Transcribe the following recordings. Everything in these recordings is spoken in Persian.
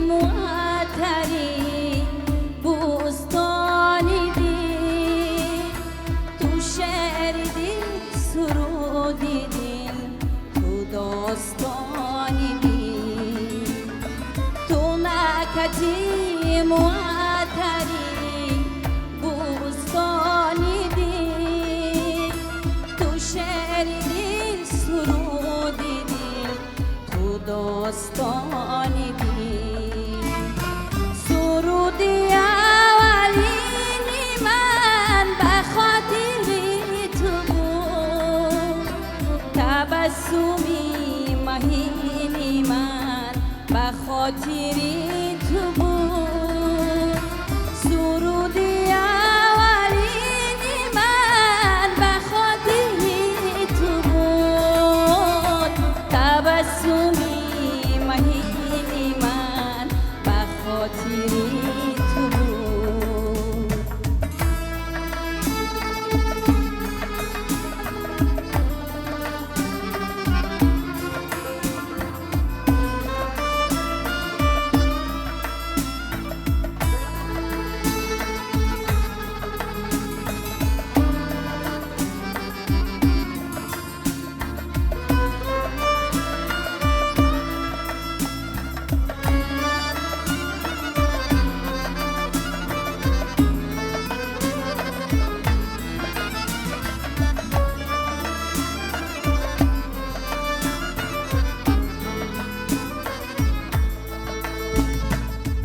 معطری بوستانی دل تو شعر دل سرودی دل تو داستانی دل تو نکتی معطری بوستانی دل تو شعر دل سرودی دل تو داستانی دل سرودی اولینی من به خاطر تو بود تبسمی مهینی من به خاطر تو بود سرودی اولینی من به خاطر تو بود تبسمی مهینی من به خاطر تو بود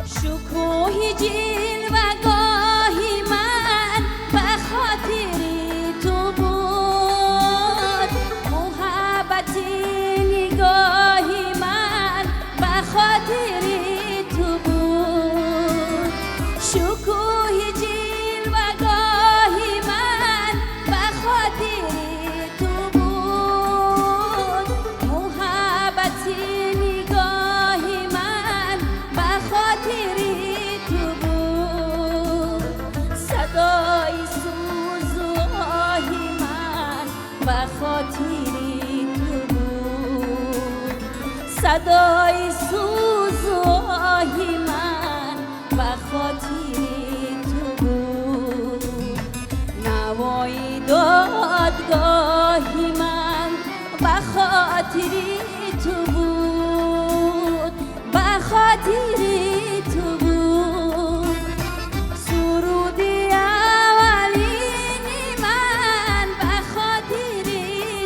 شکوه جلوه‌گاهی من به خاطر تو بود محبت نگاهی من به خاطر تو بود شکوه جلوه‌گاهی من به خاطر تو بود محبت نگاهی من به خاطر تو بود صدای سوز و آهی من به خاطر تو بود صدای سوز و آهی من به خاطر تو بود نوای دادگاهی من به خاطر تو بود به خاطر تو بود سرودی اولینی من به خاطر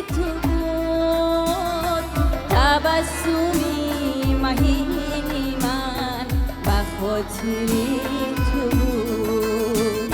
تو بود تبسمی مهینی من به خاطر تو بود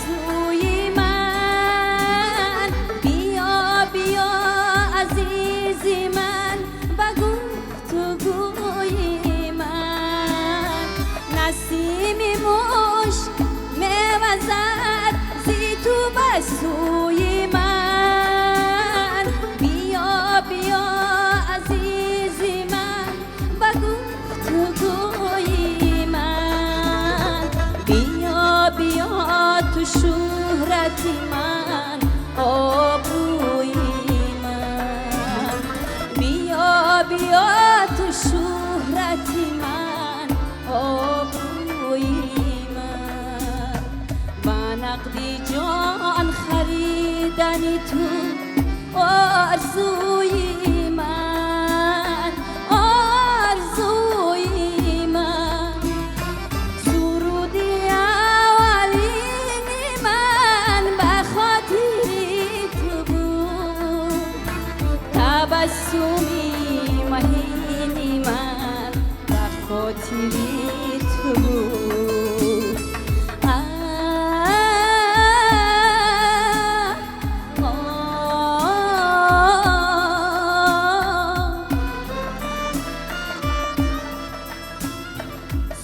سوی من بیا بیا عزیزی من به گفتگوی من نسیمی مشک میوزد زی تو به سوی من بیا بیا عزیزی من به گفتگوی من بیا بیا تو شهرتی من آبروی من بیا بیا تو شهرتی من آبروی من با نقدی جان خریدنی تو آرزوی من آرزوی من سرودی اولین من به خاطری تو بود تبسمی مهینی من به خاطری تو بود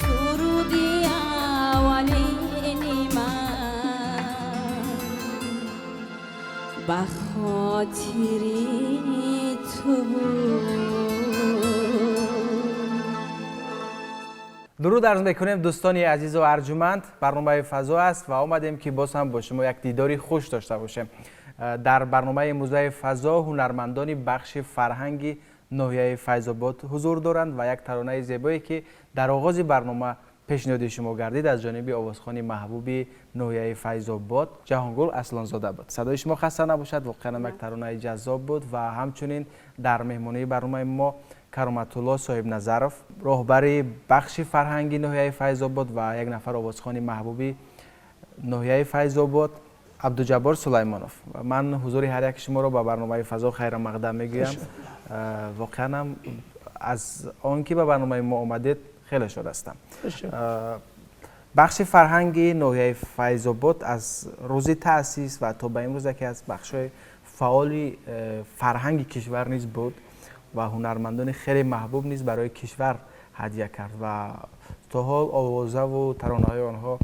سرودی اولین من به خاطری تو بود. درود عرض میکنیم دوستان عزیز و ارجمند. برنامه فضا است و آمدیم که باز هم با شما یک دیداری خوش داشته باشیم. در برنامه امروزه فضا هنرمندان بخش فرهنگی ناحیه فیض‌آباد حضور دارند و یک ترانه زیبایی که در آغاز برنامه پیشنهاد شما گردید از جانب آوازخوان محبوب ناحیه فیض‌آباد جهانگل اصلانزاده بود. صدای شما خسته نباشد، واقعا یک ترانه جذاب بود و همچنین در مهمانی برنامه ما کرامت الله صاحب نظرف راهبر بخش فرهنگی ناحیه فیض‌آباد و یک نفر آوازخوان محبوب ناحیه فیض‌آباد عبدالجبار سلیمانوف. من حضور هر یک شما را به برنامه فضا خیر مقدم میگویم. واقعا از آنکه به برنامه ما آمدید خیلی شاد هستم. بخش فرهنگی ناحیه فیض‌آباد از روز تأسیس و تا به امروز یکی از بخش‌های فعال فرهنگ کشور نیز بود و هنرمندان خیلی محبوب نیز برای کشور هدیه کرد و تا حال آوازه و ترانه‌های آنها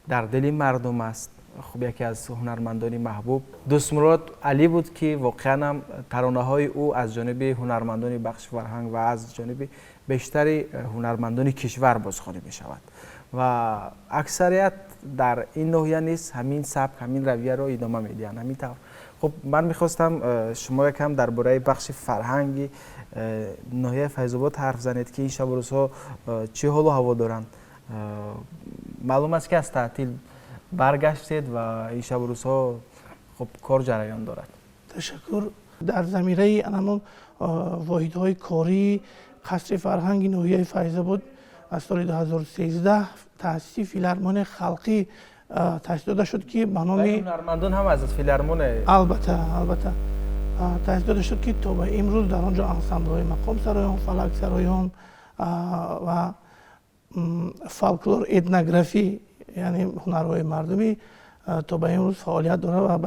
در دل مردم است. خب یکی از هنرمندان محبوب دوستمراد علی بود که واقعا هم ترانه‌های او از جانب هنرمندان بخش فرهنگ و از جانب بیشتر هنرمندان کشور بازخوانی می شود و اکثریت در این ناحیه نیست همین سبک همین رویه را ادامه میدهند همین طور. خب من میخواستم شما یکم درباره بخش فرهنگی ناحیه فیض‌آباد حرف زنید که این شب و روزها چه حال و هوا دارند. معلوم است که از تعطیل برگشتید و این شب و روزها خب کار جریان دارد. تشکر. در زمینه همون واحدهای کاری قصر فرهنگ ناحیه فیض‌آباد از سال 2013 تأسیس فیلارمون خلقی تأسیس داده شد که به نام هنرمندان هم از فیلارمون البته تأسیس داده شد که تا به امروز در آنجا انسامبل‌های مقام سرایان، فلک سرایان و فولکلور اتنوگرافی یعنی هنرهای مردمی تا به امروز فعالیت داره و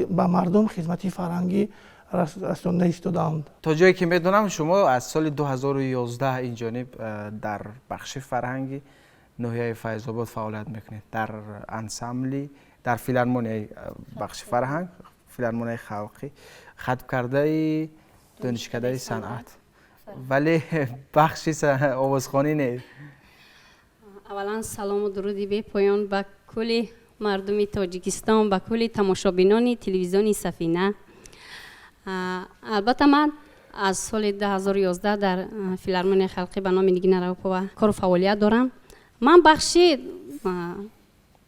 به مردم خدمتی فرهنگی رسانده ایستاده‌اند. تا جایی که میدونم شما از سال 2011 این جانب در بخش فرهنگی ناحیه فیض‌آباد فعالیت میکنید در انسامبلی در فیلارمونی بخش فرهنگ فیلارمونی خلقی خطب کرده دانشکده صنعت ولی بخش آوازخوانی نیست. اولا سلام و درودی به پایان به کل مردم تاجیکستان به کل تماشابینان تلویزیون سفینه. البته من از سال 2011 در فیلارمونی خلقی به نام نگین راوپا کار و فعالیت دارم. من بخشی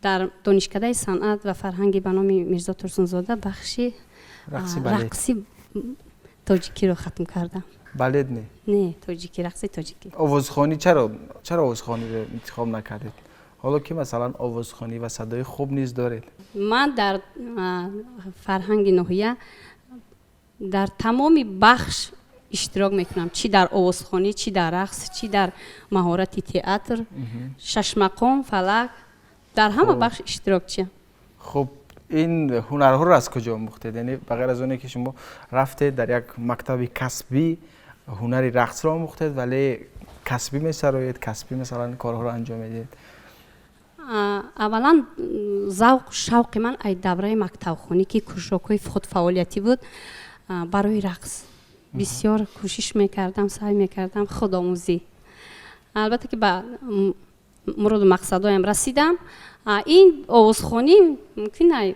در دانشکده صنعت و فرهنگی به نام میرزا ترسونزاده بخشی رقصی تاجیکی رو ختم کردم. بلد نه تاجیکی رقصی تاجیکی. آوازخوانی چرا آوازخوانی رو انتخاب نکردید؟ حالا که مثلا آوازخوانی و صدای خوب نیز دارید. من در فرهنگ ناحیه در تمام بخش اشتراک میکنم، چی در آوازخوانی، چی در رقص، چی در مهارت تئاتر، شش مقام، فلک، در همه بخش اشتراکچی. خب این هنرها رو از کجا آموختید؟ یعنی بغیر از اونی که شما رفتید در یک مکتب کسبی هنری رقص رو آموختید ولی کسبی می‌سرایید، کسبی مثلا کارها رو انجام میدید؟ اولا ذوق شوق من ای دوره مکتب خونی که کشاکای خود فعالیتی بود برای رقص بسیار کوشش میکردم، سعی میکردم خودآموزی. البته که به مراد مقصدایم رسیدم. این آوازخوانی ممکنه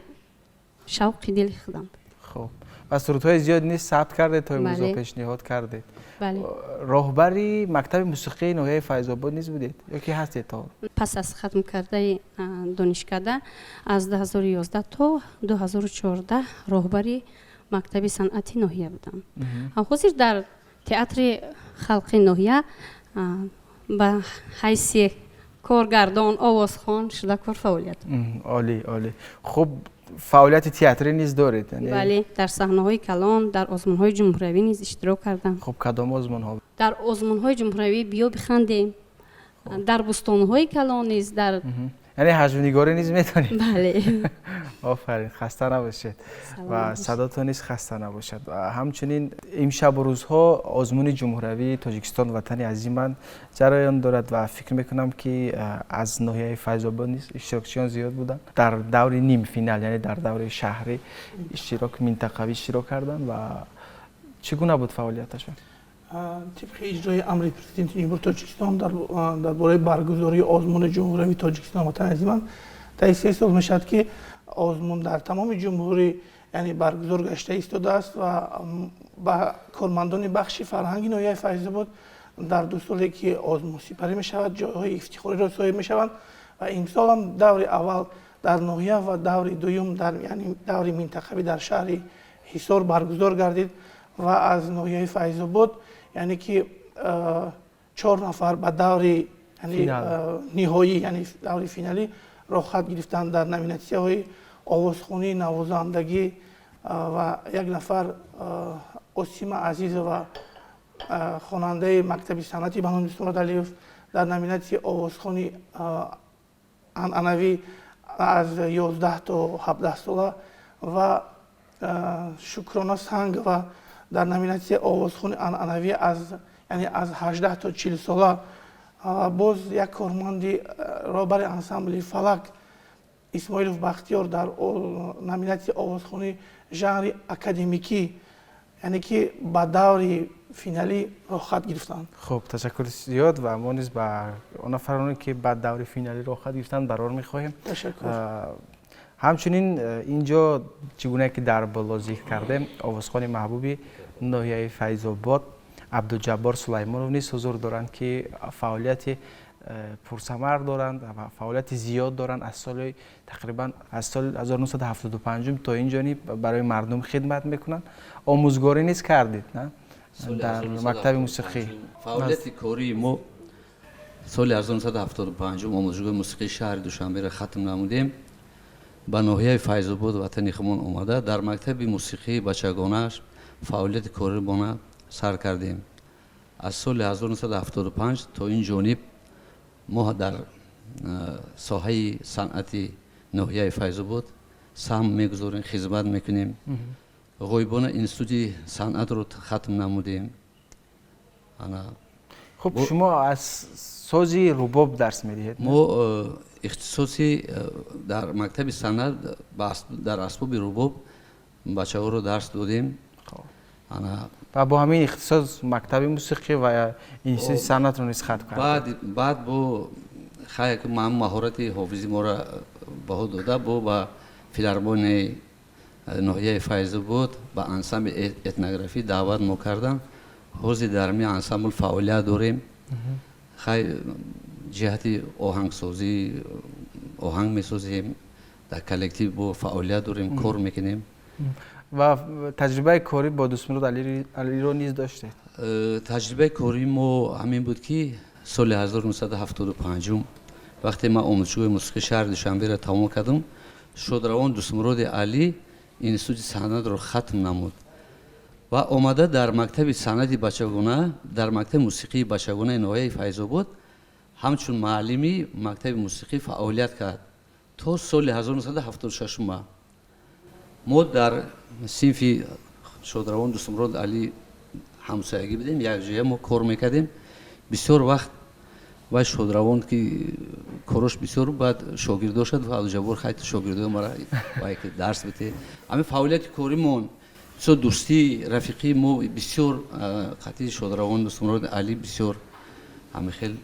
شوق دل خودم. خب و سرودهای زیاد نیست ثبت کردید تا امروز بله. پیشنهاد کردید؟ بله. راهبری مکتب موسیقی ناحیه فیض آباد نیست بودید یا کی هستید تا؟ پس از ختم کرده دانشکده از 2011 تا 2014 راهبری مکتب صنعتی ناحیه بودم. حاضر در تئاتر خلقی ناحیه به حیث کارگردان آوازخوان شده کار فعالیت. عالی عالی. خب فعالیت تئاتری نیز دارید؟ یعنی بله، در صحنه‌های کلان در آزمون‌های جمهوری نیز اشتراک کردم. خب کدام آزمون‌ها؟ در آزمون‌های جمهوری بیا بخندیم، در بستان‌های کلان نیز در یعنی حجم‌نگاری نیز میتونید؟ بله. آفرین، خسته نباشید و صداتون نیز خسته نباشد. همچنین امشب و روزها آزمون جمهوری تاجیکستان وطن عزیز من جریان دارد و فکر میکنم که از ناحیه فیض آباد نیز اشتراکچیان زیاد بودن. در دور نیم فینال یعنی در دور شهری اشتراک منطقوی اشتراک کردن و چگونه بود فعالیتشون؟ طبق اجرای امر پرزیدنت جمهوری تاجیکستان درباره برگزاری آزمون جمهوری تاجیکستان وطن عزیز من تأسیس ساز میشد که آزمون در تمام جمهوری یعنی برگزار گشته ایستاده است و با کارمندان بخش فرهنگی ناحیه فیض آباد در دو سالی که آزمون سپری می شود جایهای افتخاری را صاحب می شوند و امسال هم دور اول در ناحیه و دور دوم در یعنی دور منطقوی در شهر حصار برگزار گردید و از ناحیه فیض آباد یعنی که 4 نفر به دور یعنی نهایی یعنی دور فینالی راه خط گرفتن در نامیناسی‌های آوازخوانی، نوازندگی و یک نفر اسیم عزیز و خواننده مکتب صنعتی به نام مراد علیوف در نامیناسی آوازخوانی عنعنوی از 11 تا 17 ساله و شکرانه سنگ و در نامیناسی آوازخوانی عنعنوی از یعنی از 18 تا 40 ساله باز یک کارمندی رهبر انسامبل فلک اسماعیلوف بختیار در نامیناسی آوازخوانی ژانر اکادمیکی یعنی که به دور فینالی راه خط گرفتند. خب تشکر زیاد و ما نیز به اون نفرانی که بعد دور فینالی راه خط گرفتند قرار می‌خواهیم. تشکر. همچنین اینجا چگونه که در بالا ذکر کردیم آوازخوان محبوبی ناحیه فیض آباد عبدالجبار سلیمانوف نیز حضور دارند که فعالیت پرثمر دارند و فعالیت زیاد دارند از سال تقریبا از سال 1975 تا این جانب برای مردم خدمت میکنند. آموزگاری نیز کردید نه در مکتب موسیقی؟ فعالیت کاری ما سال 1975 آموزشگاه موسیقی شهر دوشنبه را ختم نمودیم. به ناحیه فیض آباد وطن خودمان آمده در مکتب موسیقی بچگانه‌اش فعالیت کاری ما سر کردیم. از سال 1975 تا این جانب ما در ساحه صنعتی ناحیه فیض آباد سهم میگذاریم، خدمت میکنیم. غایبانه انستیتوت صنعت رو ختم نمودیم. خب شما از سازی رباب درس میدهید؟ ما اختصاصی در مکتب صنعت در اسباب رباب بچه‌ها رو درس دادیم. و با همین اختصاص مکتب موسیقی و انستیتوت صنعت رو نیز ختم کردید؟ بعد با خیلی که من مهارت حافظی ما را به خود داده با فیلارمونی ناحیه فیض آباد با انسامبل اتنوگرافی دعوت ما کردن. حوزه در می انسامبل فعالیت داریم. خیلی جهتی آهنگسازی آهنگ میسازیم، در کلکتیو با فعالیت داریم، کار میکنیم. و تجربه کاری با دوست مراد علی رو نیز داشتید؟ تجربه کاری ما همین بود که سال 1975 وقتی من آموزشگاه موسیقی شهر دوشنبه را تمام کردم شادروان دوست مراد علی انستیتوت صنعت را ختم نمود و آمده در مکتب صنعتی بچگانه در مکتب موسیقی بچگانه ناحیه فیض آباد همچون معلمی مکتب موسیقی فعالیت کرد تو سال 1976 ما در صنف شودروان دوستمراد علی همسایگی بودیم، یک جای ما کار میکردیم. بسیار وقت و شودروان که کارش بسیار بعد شاگرد شد و عبدالجبار خیلی شاگردای ما را با یک درس بده. همین فعالیت کاریمون بسیار دوستی رفیقی ما بسیار خطی شودروان دوستمراد علی بسیار همه خیلی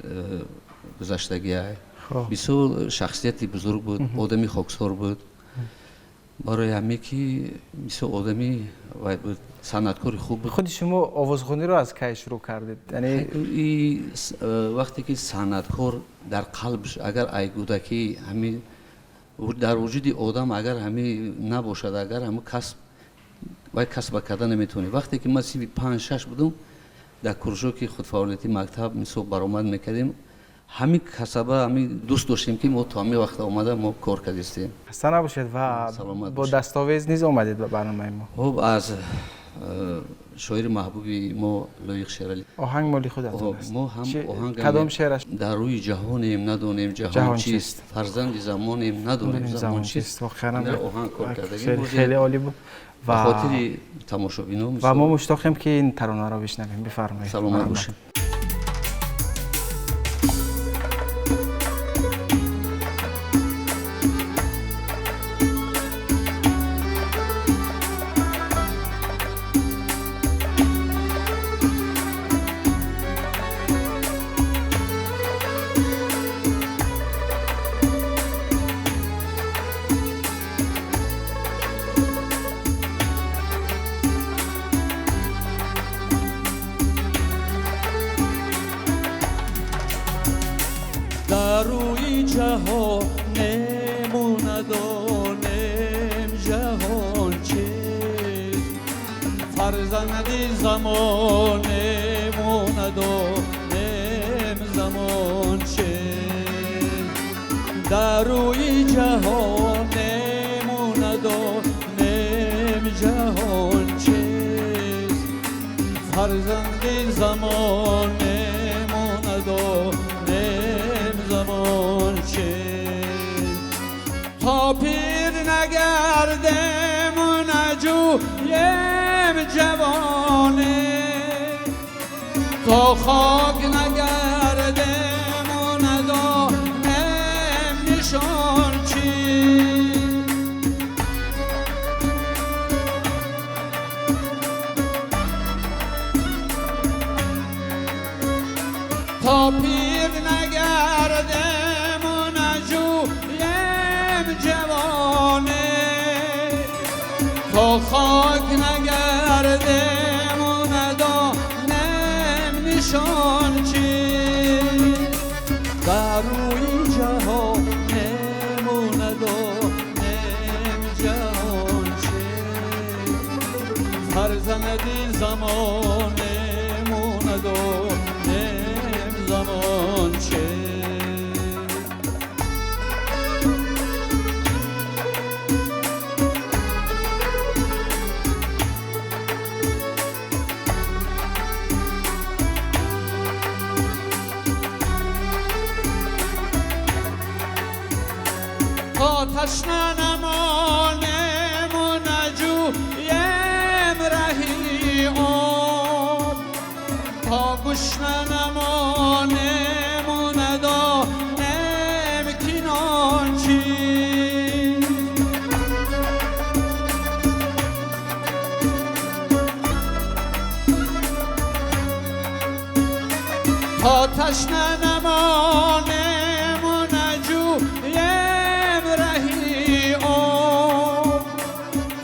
گذشتگی های بسیار شخصیتی بزرگ بود، آدمی خاکسار بود. برای همه که مثل آدمی و بود صنعتکار خوب بود. خود شما آوازخوانی رو از کی شروع کردید؟ یعنی وقتی که صنعتکار در قلبش اگر ایگودکی همین در وجود آدم اگر همین نباشد، اگر همین کسب کردن نمیتونه. وقتی که ما 5-6 بودم در کرژوکی خودفعالیتی مکتب مثل برآمد میکردیم، همین کسبه همین دوست داشتیم که ما تا همین وقت آمده ما کار کردیم. خسته نباشید و با دستاویز نیز اومدید به برنامه ما. خب از شاعر محبوبی ما لایق شعر آهنگ مالی خودتون است. ما هم آهنگ کدام شعرش؟ در روی جهانیم ندونیم جهان چیست، فرزند زمانیم ندونیم زمان چیست. واقعا آهنگ کار کردیم خیلی عالی بود و خاطر تماشابینان و ما مشتاقیم که این ترانه رو بشنویم. بفرمایید. سلامت باشید. در روی جهانم ندانم جهان چیست، فرزند زمانم ندانم زمان چیست. در روی جهانم ندانم جهان چیست، فرزند زمانم ندانم زمان چیست. تا پیر نگردم و نجویم جوانه، تا خاک نگردم و ندانم نشان چیست. تا پیر نگردم و نجویم جوانه، تا خاک نگردم و ندانم نشان چیست. در روی جهانم و ندانم جهان چیست، فرزند زمانم و ندانم زمان چه. تا تشنه نمانم و نجویم رهی آب، تا گشنه نمانم و ندانم کنان چیست. تا تشنه نمانم و نجویم رهی آب،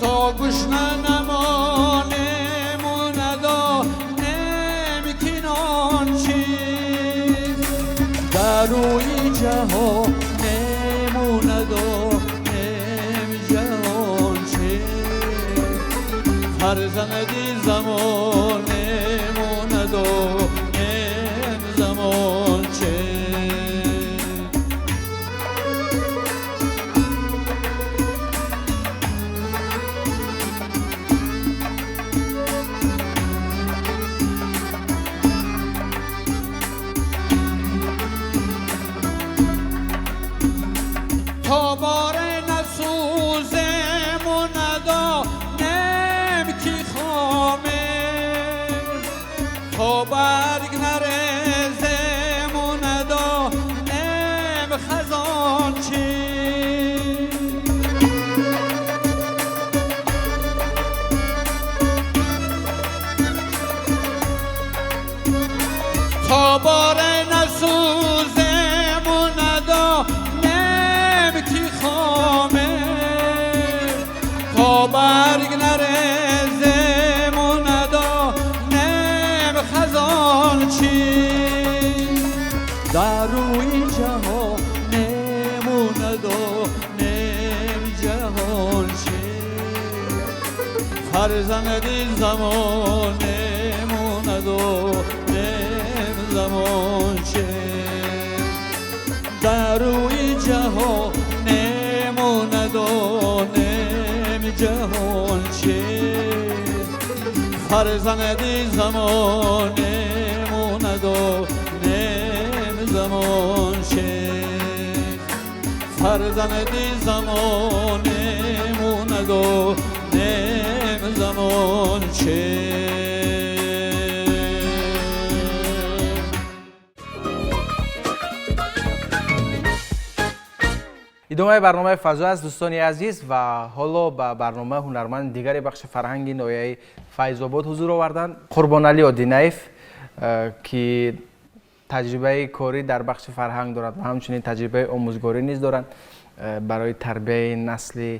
تا گشنه نمانم و ندانم کنان چیست. در روی جهانم و ندانم جهان چیست، فرزند زمانم و ندانم زمان چیست. تا بار برگ نرزم و ندانم خزان چیست در روی جهانم و ندانم جهان چیست فرزند زمانم و ندانم زمان چیست در روی جهانم و ندانم جهان چیست فرزند زمانم و ندانم زمان چیست فرزند زمانم و ندانم زمان چیست ادامه برنامه فضا است دوستان عزیز و حالا به برنامه هنرمند دیگری بخش فرهنگ ناحیه فیض‌آباد حضور آوردند قربانعلی آدینیف که تجربه کاری در بخش فرهنگ دارد و همچنین تجربه آموزگاری نیز دارند برای تربیت نسل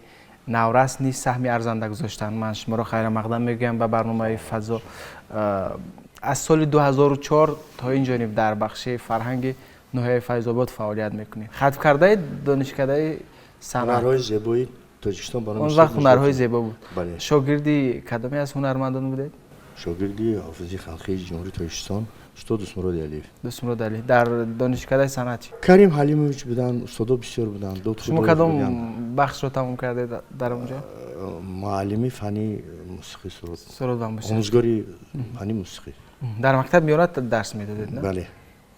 نورس نیز سهمی ارزنده گذاشتند. من شما را خیر مقدم میگویم به برنامه فضا. از سال 2004 تا این جانب در بخش فرهنگ ناحیه فیض‌آباد فعالیت میکنید. ختم کرده دانشکده صنعت هنرهای زیبایی تاجیکستان برای اون وقت هنرهای زیبا بود. بله. شاگردی کدامی از هنرمندان بودید؟ شاگردی حافظی خلقی جمهوری تاجیکستان استاد دوستمراد علیف. دوستمراد علی در دانشکده صنعت. کریم حلیمویچ بودن، استادا بسیار بودن. شما کدام بخش رو تمام کرده در اونجا؟ معلمی فنی موسیقی سرود. سرود و موسیقی. آموزگاری فنی موسیقی. در مکتب میانت درس میدادید نه؟ بله.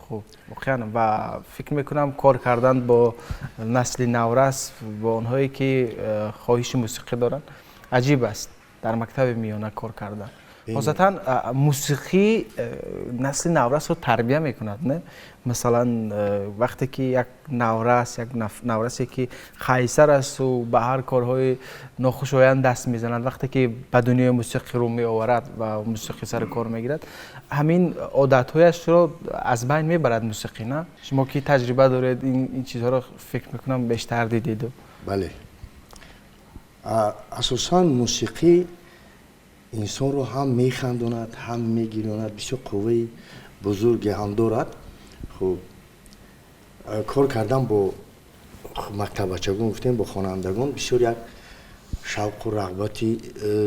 خب واقعا و فکر میکنم کار کردن با نسل نورس با اونهایی که خواهش موسیقی دارن عجیب است در مکتب میانه کار کردن. خاصتا موسیقی نسل نورس رو تربیت میکند نه؟ مثلا وقتی که یک نورسی که خیسر است و به هر کارهای ناخوشایند دست میزند وقتی که به دنیای موسیقی رو می آورد و موسیقی سر کار میگیرد همین عادتهایش رو از بین میبرد موسیقی نه؟ شما که تجربه دارید این چیزها رو فکر میکنم بیشتر دیدید. بله. اساسا موسیقی انسان رو هم میخنداند هم میگیراند بسیار قوه بزرگی هم دارد. خب کار کردن با مکتب بچگان گفتیم با خوانندگان بسیار یک شوق و رغبتی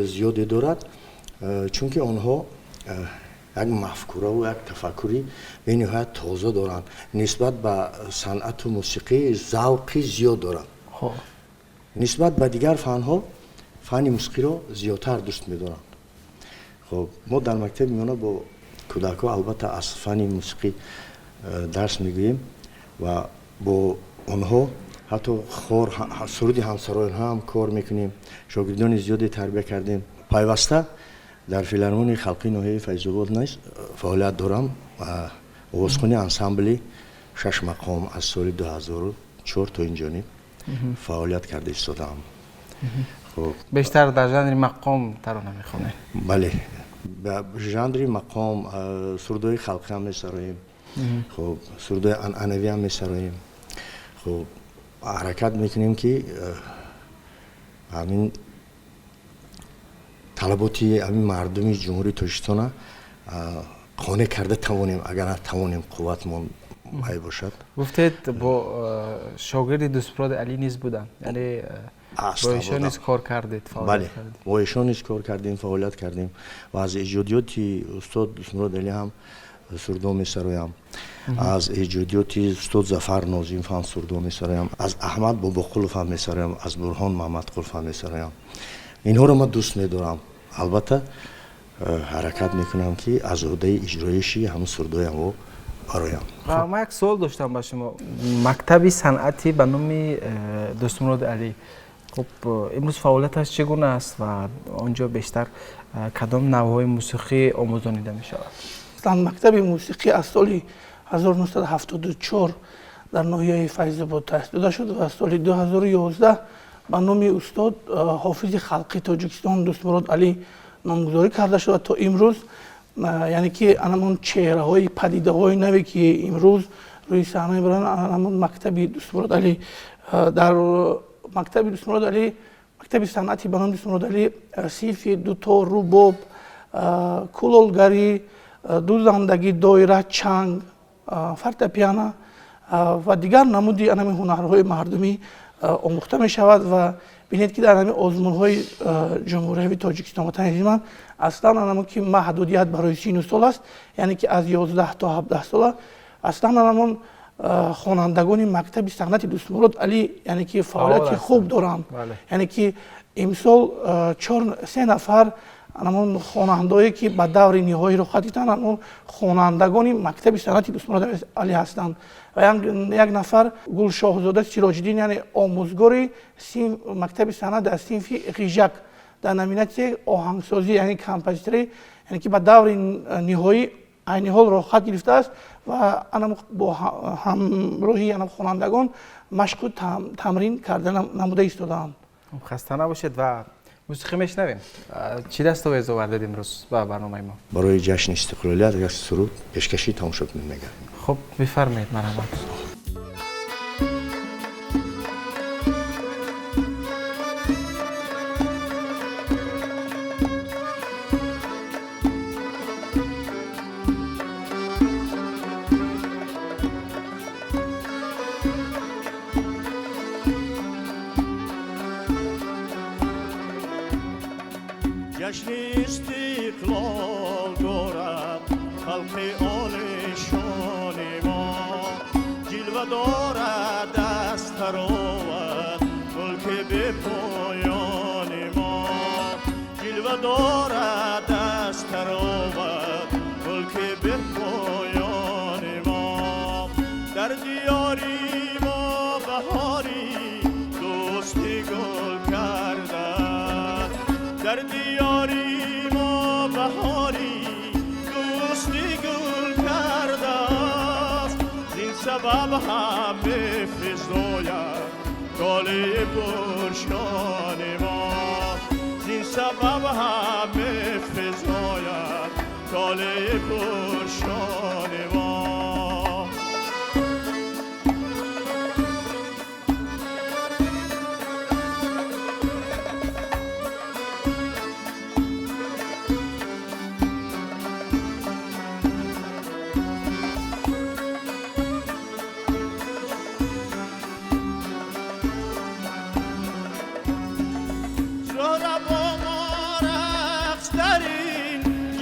زیادی دارد چون که آنها یک مفکوره و یک تفکری به نهایت تازه دارند نسبت به صنعت و موسیقی ذوقی زیاد دارند. خب نسبت به دیگر فنها فن موسیقی را زیادتر دوست می‌دارند. خب ما در مکتب میانه با کودک‌ها البته از فن موسیقی درس میگوییم و با آنها حتی سرود همسرایان هم کار میکنیم. شاگردان زیادی تربیت کردیم. پیوسته در فیلارمونی خلقی ناحیه فیض‌آباد نیز فعالیت دارم و آوازخوانی انسامبلی 6 مقام از سال 2004 تا این جانب فعالیت کرده ایستادم. خب بیشتر در ژانر مقام ترانه میخونه؟ بله به ژانر مقام سرودهای خلقی هم میسراییم. خب سرودهای عنعنوی هم میسراییم. خب حرکت میکنیم که همین طلباتی همین مردم جمهوری تاجیکستان قانع کرده توانیم اگر نتوانیم قوتمون ای باشد. گفتید با شاگرد دوستمراد علی نیز بودن یعنی با ایشان نیز کار کردید؟ بله با ایشان نیز کار کردیم فعالیت کردیم و از ایجادیاتی استاد دوستمراد علی هم سرودو میسرایم. از ایجادیاتی استاد ظفر ناظم هم سرودو میسرایم. از احمد باباقلوف هم میسرایم. از برهان محمد قلوف هم میسرایم. اینها رو من دوست میدارم. البته حرکت میکنم که از عهده اجرایشی هم سرودویم رو برایم. ما یک سوال داشتم با شما. مکتب صنعتی به نام دوستمراد علی خب امروز فعالیتش چگونه است و آنجا بیشتر کدام نوع‌های موسیقی آموزانیده می شود؟ مکتب موسیقی از سال 1974 در ناحیه فیض‌آباد تأسیس داده شد و از سال 2011 به نام استاد حافظ خلقی تاجیکستان دوستمراد علی نامگذاری کرده شد تا امروز یعنی که همون چهره های پدیده های نوی که امروز روی صحنه برن همون مکتب دوستمراد علی در مکتب دوستمراد علی мактаби санъати ба номи Дӯст Мурод Алӣ синфи дутор, рубоб, кулолгарӣ, дузандагӣ, доира, чанг, фортепиано ва дигар намуди анами ҳунарҳои мардумӣ омӯхта мешавад ва бинед ки дар ҳамин озмунҳои ҷумҳуриявии Тоҷикистон ватани азизман аслан анamo ки маҳдудият барои сину сол аст, яъне ки аз 11 то 17 сола аслан анамон хонандагони мактаби санъати Дӯст Мурод Алӣ яъне ки фаъолияти хуб доранд. яъне ки имсол 3 нафар анамон хонандое ки ба даври ниҳоиро хат гирифтанд анамон хонандагони мактаби санъати Дӯст Мурод Алӣ ҳастанд ва як нафар Гулшоҳзода Сироҷиддин яъне омӯзгори мактаби санъат дар синфи ғижак дар номинатсияи оҳангсозӣ яъне композиторӣ яъне ки ба даври ниҳоӣ айни ҳолро хат гирифтааст ва бо ҳамроҳи хонандагон машқу тамрин карда намуда истодаанд. хаста набошед ва мусиқӣ мешнавем. чӣ дастовез овардед имрӯз ба барномаи мо? барои ҷашни истиқлолият як суруд пешкашии тамошобин мегардем. хуб бифармоед. марҳамат. جشن استقلال دارد خلق آن شان ما جلوه دارد از تراوت ملک به پایان ما جلوه دارد از تراوت ملک به پایان ما در دیاری ما بهاری دوستی گل کردن در دیاری ما بهاری دوستی گل کرده است زین سبب همه فضاید گاله برشان ما زین سبب همه فضاید گاله برشان ما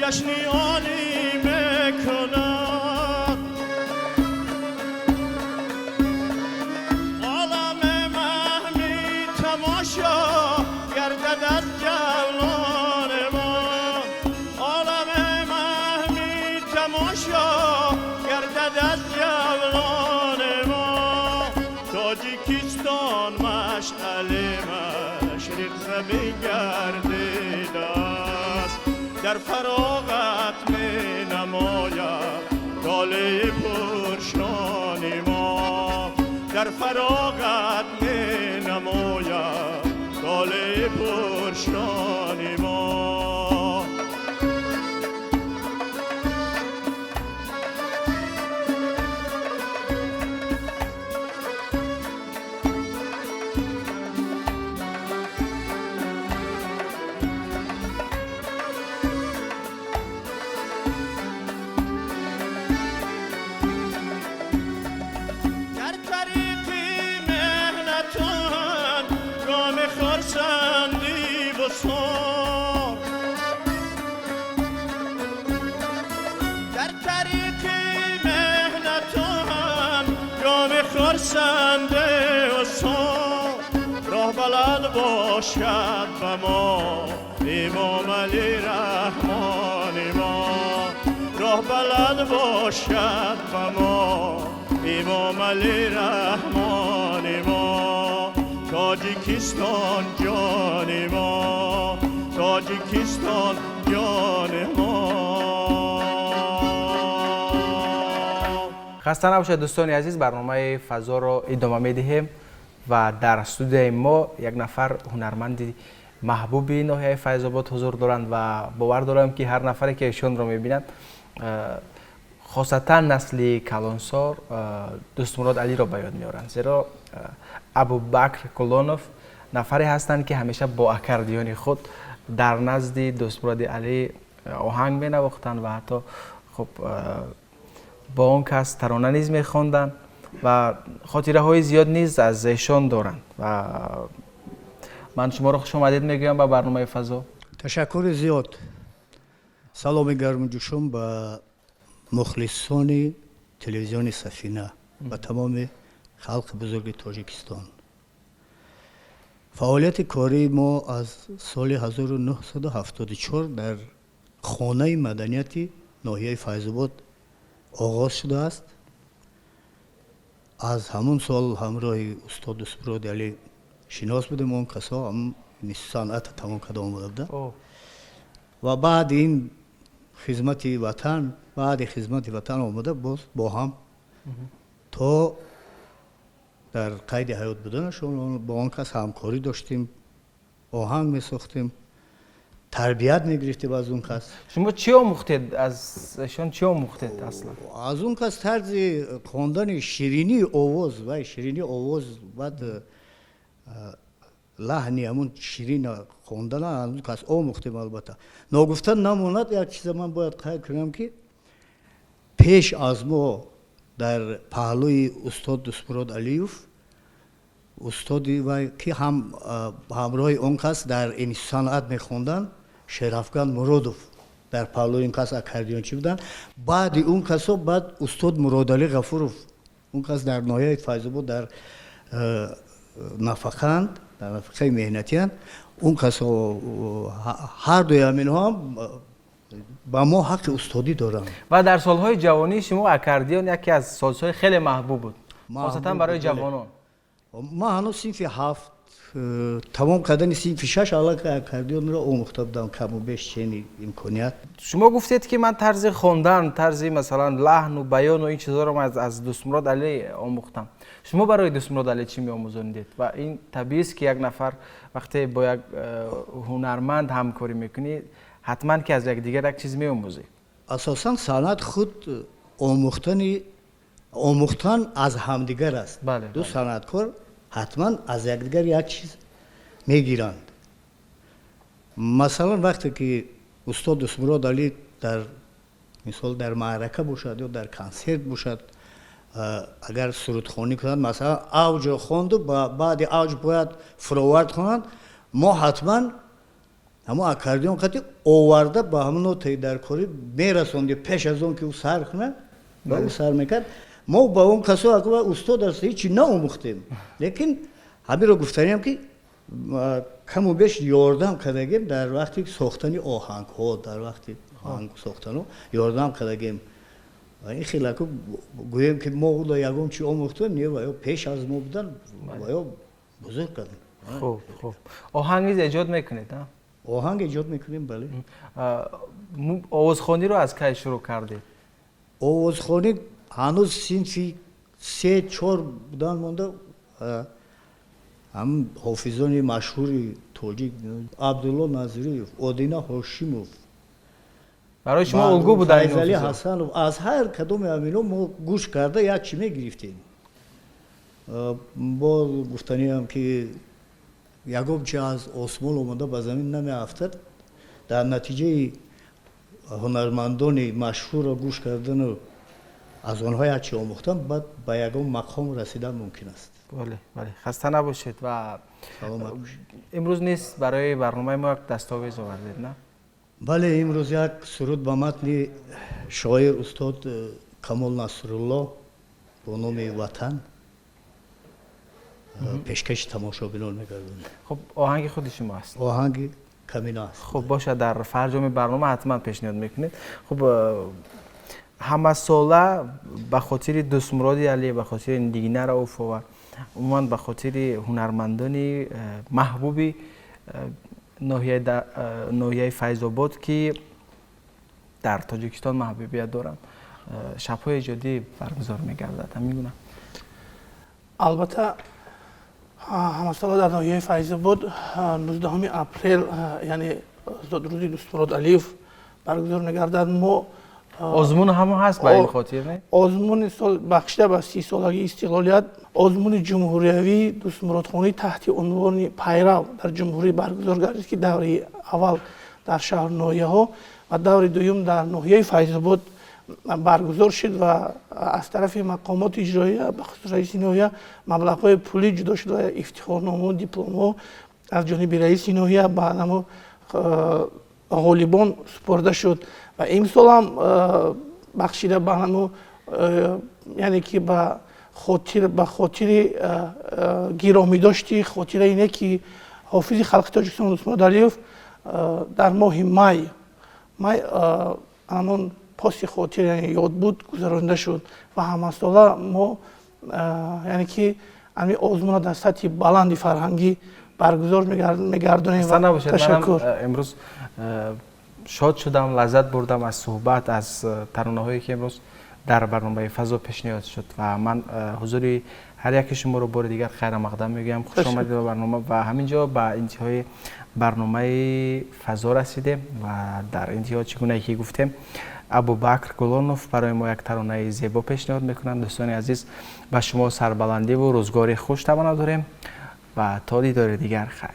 جشنی عالی میکند عالم محمی تماشا گردد از جولان ما عالم محمی تماشا گردد از جولان ما تاجیکستان مشعل مشرق زمین گردیده در فراغت می نماید گاله پرشان ما در فراغت می نماید گاله پرشان ما در طریق مهنتان گام خرسنده و سان راه بلند باشد به ما امام علی رحمان ما راه بلند باشد به ما امام علی رحمان ما تاجیکستان جان ما تاجیکستان جان ما خسته نباشید دوستان عزیز. برنامه فضا را ادامه میدهیم و در استودیوی ما یک نفر هنرمند محبوبی ناحیه فیض آباد حضور دارند و باور دارم که هر نفری که ایشون را میبیند خاصتا نسل کلانسار دوست مراد علی را به یاد میارند، زیرا ابوبکر کلونوف نفری هستند که همیشه با اکاردیون خود در نزد دوست مراد علی آهنگ می نواختند و حتی خب با اون کس ترانه نیز می خواندند و خاطره های زیاد نیز از ایشان دارند و من شما رو خوش آمدید میگویم به برنامه فضا. تشکر زیاد. سلام گرمجوشم به مخلصان تلویزیون سفینه و تمام خلق بزرگ تاجیکستان. فعالیت کاری ما از سال 1974 در خانه مدنیتی ناحیه فیض‌آباد آغاز شده است. از همون سال همراه استاد دوستمراد علی شناس بودیم، اون کسا هم صنعت تمام کرده آمده بوده و بعد این خدمت وطن آمده باز با هم تا در قید حیات بودنشون با اون کس همکاری داشتیم، آهنگ می ساختیم، تربیت می گرفتیم از اون کس. شما چی آموختید ازشون؟ چی آموختید اصلا؟ از اون کس طرز خواندن شیرینی آواز بعد لحنی همون شیرین خواندن از اون کس آموختیم. البته نگفتن نماند، یک چیز من باید قید کنم که پیش از ما در پهلوی استاد دوستمراد علیوف استادی و که هم همراه اون کس در این صنعت میخوندن شرفگان مرادوف در پهلوی این کس اکاردیونچی بودن. بعد اون کسا بعد استاد مراد علی غفوروف اون کس در ناحیه فیض‌آباد در نفخند در نفخه مهنتیان اون کسا هر دوی همین هم با ما حق استادی دارن. و در سالهای جوانی شما اکاردیون یکی از سازهای خیلی محبوب بود خاصتا برای جوانان. ما هنوز صنف 7 تمام کردن صنف 6 علاقه اکاردیون را آموخته بودم، کم و بیش چنین امکانیت. شما گفتید که من طرز خواندن، طرز مثلا لحن و بیان و این چیزا رو از دوستمراد علی آموختم. شما برای دوستمراد علی چی می‌آموزوندید؟ و این طبیعی است که یک نفر وقتی با یک هنرمند همکاری میکنی حتما که از یک دیگر یک چیز می‌آموزی. اساساً صنعت خود آموختن از همدیگر است. بله، دو صنعتکار حتما از یکدیگر یک چیز میگیرند. مثلا وقتی که استاد دوستمراد علی در مثال در معرکه باشد یا در کنسرت باشد، اگر سرودخوانی کنند مثلا اوج خواند و بعد اوج باید فراورد کنند، ما حتما اما اکاردیون قطعی آورده با همون نوتای در کاری میرسوندیم پیش از اون که او سر کنه با او سر میکرد. ما با اون کسا اگر استاد است هیچی ناموختیم، لیکن همین رو گفتنیم که کم و بیش یاردم کردگیم در وقتی ساختن آهنگ ها، در وقتی آهنگ ساختن یاردم کردگیم. این خیلی که گویم که ما اولا یکم چی آموختیم نیه و یا پیش از ما بودن و یا بزرگ کردن. خوب آهنگ ایجاد میکنید؟ آهنگ ایجاد میکنیم. بله. آوازخوانی رو از کی شروع کردید؟ آوازخوانی هنوز صنف 3-4 بودن مونده. هم حافظان مشهوری تاجیک عبدالله نظریف، آدینه هاشیموف برای شما الگو بودن این فیض حافظان؟ حسن، از هر کدوم همینو ما گوش کرده یک چی میگرفتیم. با گفتنی هم که یکم چی از آسمان اومده به زمین نمی افتد، در نتیجه هنرمندان مشهور را گوش کردن و از آنها یک چی آموختن، بعد به یکم مقام رسیدن ممکن است. بله خسته نباشید و امروز نیست برای برنامه ما یک دستاویز آوردید نه؟ بله، امروز یک سرود به متن شاعر استاد کمال نصرالله با نام وطن پیشکش تماشابینان می‌گردونیم. خب آهنگ خود شما است؟ آهنگ کمینه است. خب باشه، در فرجام برنامه حتما پیشنهاد میکنید. خب همه ساله به خاطر دوستمراد علی، به خاطر دیگینه رؤوف و عموما به خاطر هنرمندان محبوبی ناحیه فیض‌آباد که در تاجیکستان محبوبیت دارند شب‌های ایجادی برگزار می‌گردد. میگونم البته همه ساله در ناحیه فیض‌آباد 19 اپریل یعنی روز دوستمراد علیوف برگزار می‌گردد. ما آزمون هم هست به این خاطر نه؟ آزمون سال بخشیده به 30 سالگی استقلالیت آزمون جمهوریوی دوست مرادخانی تحت عنوان پیرو در جمهوری برگزار گردید که دوره اول در شهر ناحیه ها و دوره دوم در ناحیه فیض‌آباد برگزار شد و از طرف مقامات اجرایی به خصوص رئیس ناحیه مبلغ‌های پولی جدا شد و افتخارنامه و دیپلم‌ها از جانب رئیس ناحیه به نام غالیبان سپرده شد و امسال هم بخشیده به همون یعنی که به خاطر گرامی داشتی خاطر اینه که حافظ خلق تاجیکستان دوست مراد علیوف در ماه می همون پاس خاطر یعنی یاد بود گذرانده شد و همه ساله ما یعنی که همین آزمون در سطح بلند فرهنگی برگزار میگردونیم و تشکر. امروز شاد شدم، لذت بردم از صحبت از ترانه‌هایی که امروز در برنامه فضا پیشنهاد شد و من حضور هر یک شما رو بار دیگر خیر مقدم میگم. خوش آمدید به برنامه و همینجا به انتهای برنامه فضا رسیده و در انتها چگونه که گفتیم ابوبکر گلانوف برای ما یک ترانه زیبا پیشنهاد میکنند. دوستان عزیز به شما سربلندی و روزگار خوش تمنا داریم و تا دیدار دیگر خیر.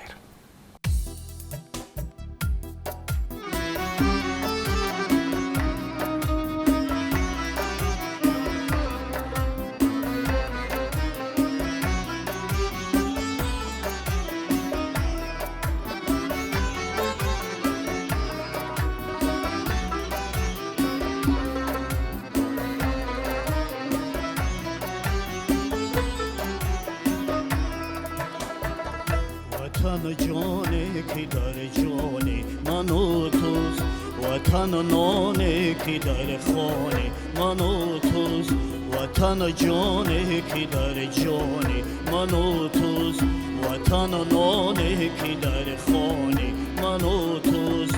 وطن جانی که در جانی من و توست وطن نانی که در خانه من و توست وطن جانی که در جانی من و توست وطن نانی که در خانه من و توست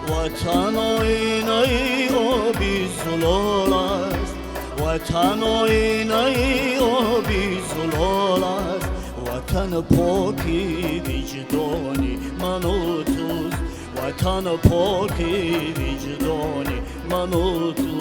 وطن آینه آبی زلال است وطن آینه آبی زلال است وطن پاکی وجدانی من و توست وطن پاکی وجدانی من و توست.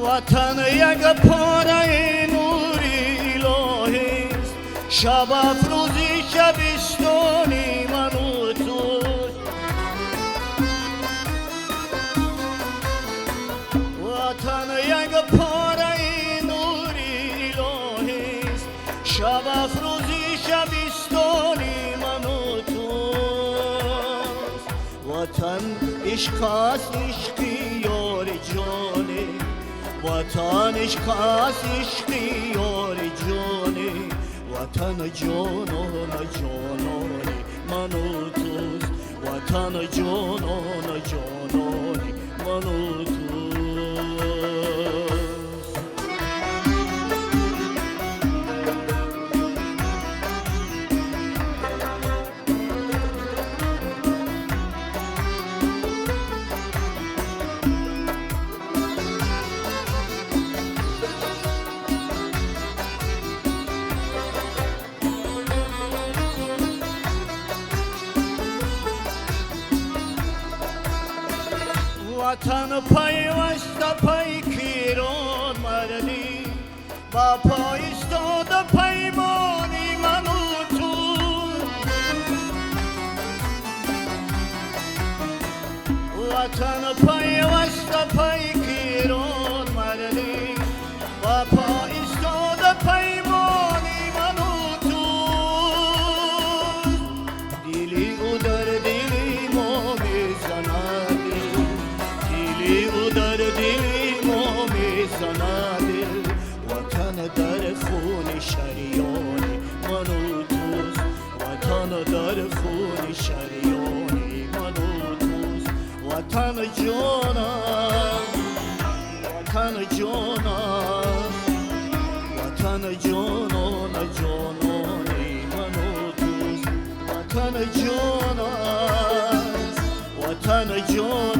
وطن یک پاره نوری الهی است شب افروزی شبستانی من و توست وطن یک پاره نوری الهی است شب افروزی شبستانی من و توست وطن عشق است عشقی یار جانی وطن عشق است عشقی یار جانی وطن جانان جانانی من و توست وطن جانان جانانی من و توست. وطن پیوسته پی کیران مردی با پای ایستاده پیمانی من و تو وطن پیوسته پی کیران مردی با پای ایستاده پیمانی من و تو دلی او در دلی ما میزند او در دلی ما میزند وطن در خون شریانی من و توست وطن در خون شریانی من و توست وطن جانم وطن جانم جانان جانانی منو دوست وطن جان است وطن جان